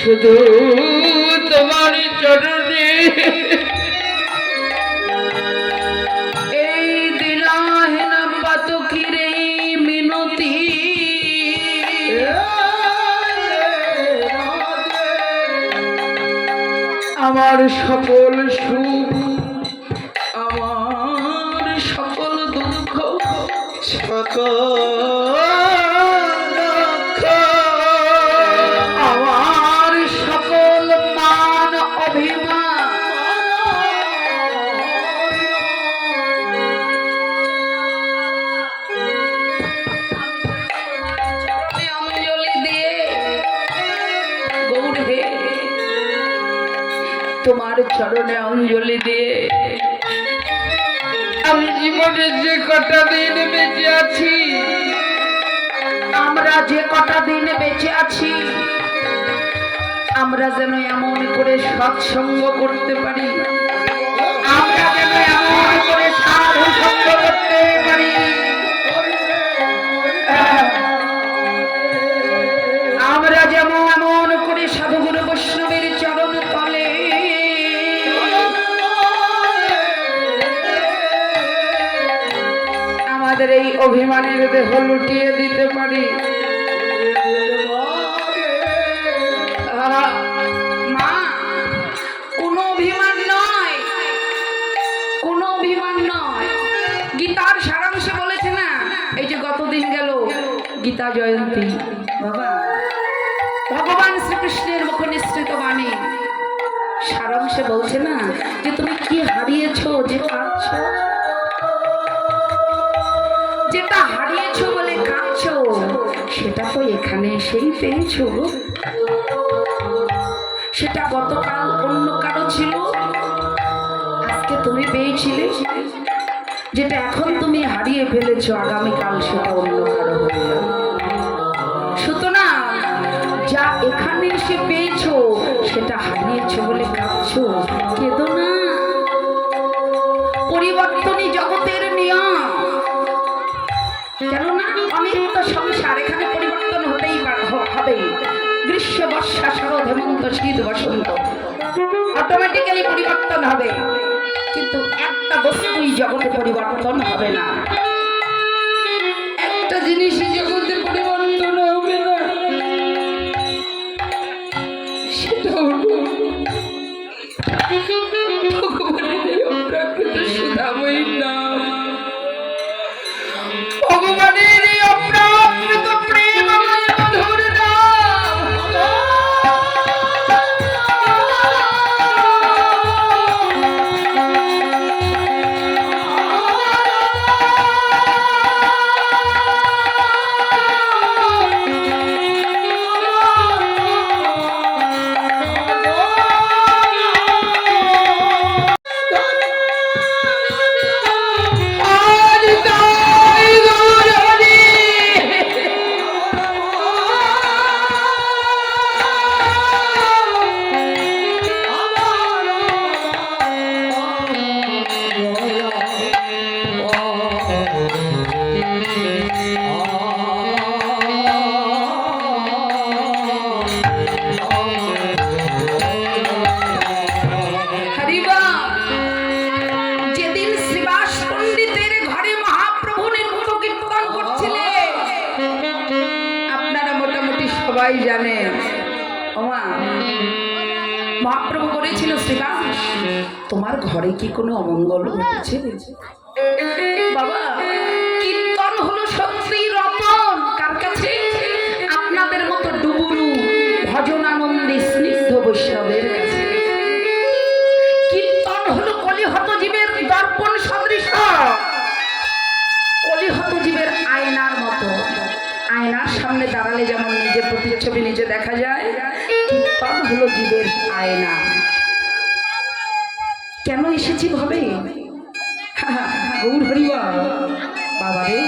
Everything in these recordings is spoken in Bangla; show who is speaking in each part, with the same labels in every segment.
Speaker 1: শুধু তোমার চরণে এই দিলাহেন পাতকির এই মিনতি আমার সকল সুখ আমার সকল দুঃখ সকল আমার সকল মান অভিমান অঞ্জলি দিয়ে গৌর হে তোমার চরণে অঞ্জলি দিয়ে আমি জীবনে যে কটা দিন বেঁচে আছি আমরা যে কটা দিন বেঁচে আছি আমরা যেন এমন করে সৎসঙ্গ করতে পারি আমরা যেন এমন করে সাধু সঙ্গ করতে পারি আমরা যেমন এমন করে সাধুগুরু বৈষ্ণবের চরণ তলে আমাদের এই অভিমানের দেহ লুটিয়ে দিতে পারি। মা কোনো অভিমান নয়, কোনো অভিমান নয়। গীতার সারাংশে বলেছে না, এই যে গতদিন গেল গীতা জয়ন্তী, বাবা ভগবান শ্রীকৃষ্ণের মুখ নিঃসৃত বাণী সারাংশে বলছে না যে তুমি কি হারিয়েছো যে কাঁদছো, যেটা হারিয়েছো বলে কাঁদছো সেটা তো এখানে এসেই পেয়েছো। সেটা গতকাল অন্য কারো ছিল, আজকে তুমি পেয়েছিলে। যেটা এখন তুমি হারিয়ে ফেলেছো আগামীকাল সেটা অন্য কারো হয়ে যাবে। সুতরাং যা এখানে এসে পেয়েছো সেটা হারিয়েছো বলে কাঁদছো, কেঁদো না। পরিবর্তনই জগতের নিয়ম, কেননা অনিত্য সংসার, এখানে পরিবর্তন হতেই হবে। গ্রীষ্ম বর্ষা শরৎ হেমন্ত শীত বসন্ত অটোমেটিক্যালি পরিবর্তন হবে, কিন্তু একটা বস্তুই জগতে পরিবর্তন হবে না। একটা জিনিসই জগতে পরিবর্তন হবে না, সেটা হলো ভগবানের অপ্রাকৃত সুধাময়ী নাম, ভগবানের অপ্রাকৃত প্রেমময় মধুর নাম। সবাই জানে ওমা মহাপ্রভু করেছিল, শ্রীবাস তোমার ঘরে কি কোনো অমঙ্গল হয়েছে? বাবা কীর্তন হলো সত্যি রতন কার কাছে? আপনাদের মতো ডুবুরু ভজনানন্দী স্নিগ্ধ বৈষ্ণবের কাছে। কীর্তন হলো কলিহত জীবের দর্পণ সদৃশ, কলিহত জীবের আয়নার মতো। আয়নার সামনে দাঁড়ালে যেমন নিজের প্রতিচ্ছবি নিজে দেখা যায়, কীর্তন হলো জীবের আয়না। কেন এসেছি ভাবে গৌর হরিবা বাবা রে,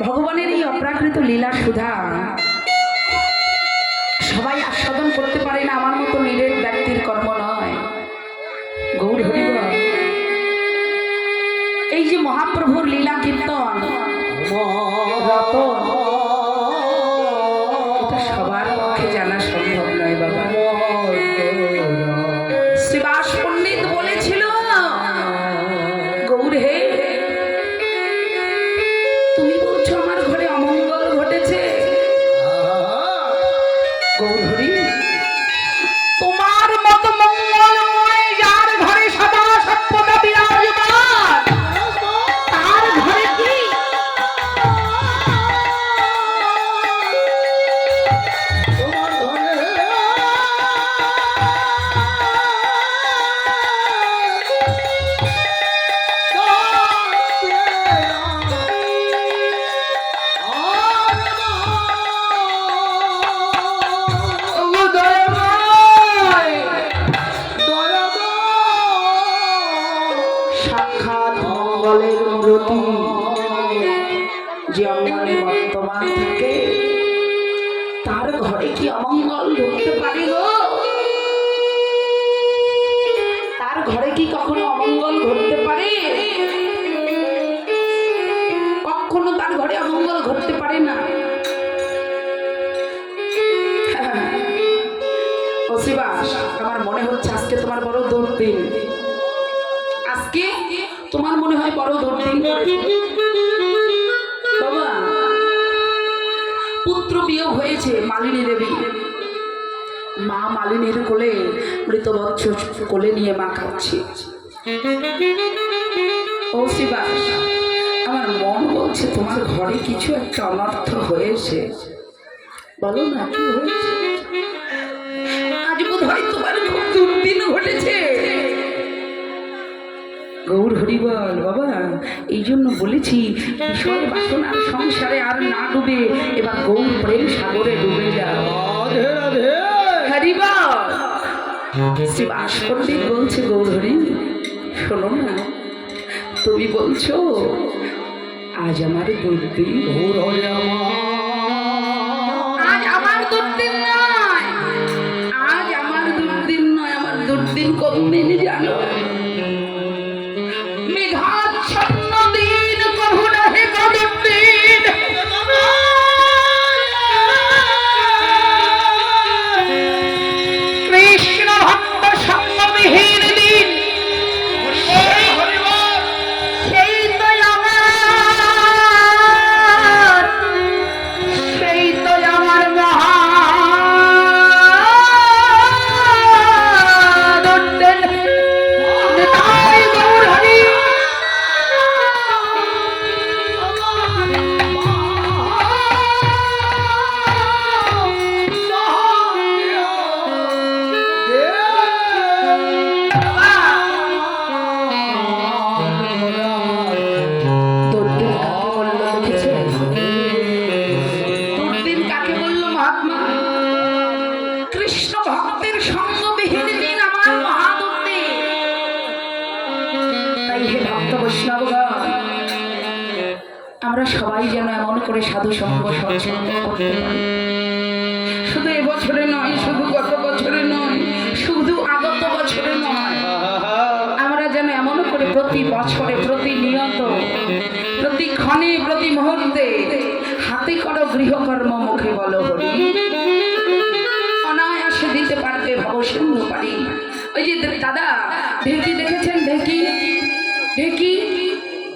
Speaker 1: ভগবানের এই অপ্রাকৃত লীলা সুধা সবাই আস্বাদন করতে পারে না, আমার মতো নিরেট ব্যক্তির কর্ম নয়। গৌর হরিবা এই যে মহাপ্রভুর লীলা কীর্তন রতন, এটা সবার পক্ষে জানা গৌরহরি, তোমার মত মঙ্গলময় যার ঘরে সদা সর্বদা বিরাজমান, তার ঘরে কি যে অঙ্গনে বর্তমান থাকে, তার ঘরে কি অমঙ্গল ঢুকতে পারে গো? তার ঘরে কি কখনো অমঙ্গল ঘটতে পারে? কখনো তার ঘরে অমঙ্গল ঘটতে পারে না। ও শিবাস, আমার মনে হচ্ছে আজকে তোমার বড় দুর্দিন। আজকে তোমার মনে হয় বড় দুর্দিন। বাবা, পুত্র বিয়োগ হয়েছে মালিনী দেবী। মা মালিনীর কোলে মৃত বৎস কোলে নিয়ে মা কাঁদছে। ও শিবাস, আমার মন বলছে তোমার ঘরে কিছু একটা অনর্থ হয়েছে। বলো না কি হয়েছে? আজ বোধ হয় তোমার খুব দুর্দিন ঘটেছে। গৌর হরি বল বাবা, এই জন্য বলেছি বিষয় বাসনার সংসারে আর না ডুবে এবার গৌর প্রেম সাগরে ডুবে যাও। হরি বল। শিবাস পণ্ডিত বলছে, গৌর হরি শোনো না, তুমি বলছো আজ আমার দুর্দিন। আজ আমার দুর্দিন নয়, আজ আমার দুর্দিন নয়, আমার দুর্দিন কোন দিন জানো? আমরা সবাই যেন এমন করে সাধু সঙ্গ সৎসঙ্গ করতে পারি। শুধু এবছরে নয়, শুধু গত বছরে নয়, শুধু আগত বছরে নয়, আমরা যেন এমন করে প্রতি বছরে, প্রতিনিয়ত, প্রতি ক্ষণে, প্রতি মুহূর্তে হাতে করো গৃহকর্ম, মুখে বলো হরি, অনায়াসে দিতে পারবে ভবসিন্ধু পারি। ওই যে দাদা ঢেকি দেখেছেন? ঢেকি, ঢেকি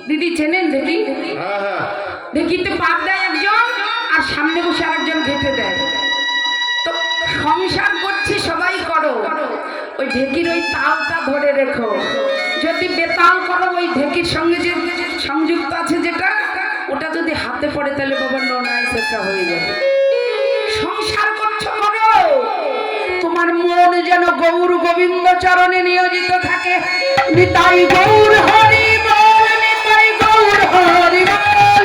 Speaker 1: দিদি চেনেন? ঢেকি, ঢেকিতে পাক দেয় একজন আর সামনে বসে আরেকজন ঘেঁটে দেয়। তো সংসার করছি সবাই করো, ওই ঢেকির ওই তালটা ধরে রেখো। যদি বেতাল করো, ওই ঢেকির সঙ্গে যে সংযুক্ত আছে যেটা, ওটা যদি হাতে পড়ে তাহলে বাবা নয় সেটা হয়ে যাবে। সংসার করছো করো, তোমার মন যেন গৌর গোবিন্দ চরণে নিয়োজিত থাকে। নিতাই গৌর হরি বল, নিতাই গৌর হরি বল,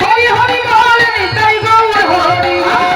Speaker 1: হরি হরি বল, নিতাই গৌর হরি বল।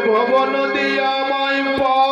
Speaker 2: ভবন দিয়া মাই পা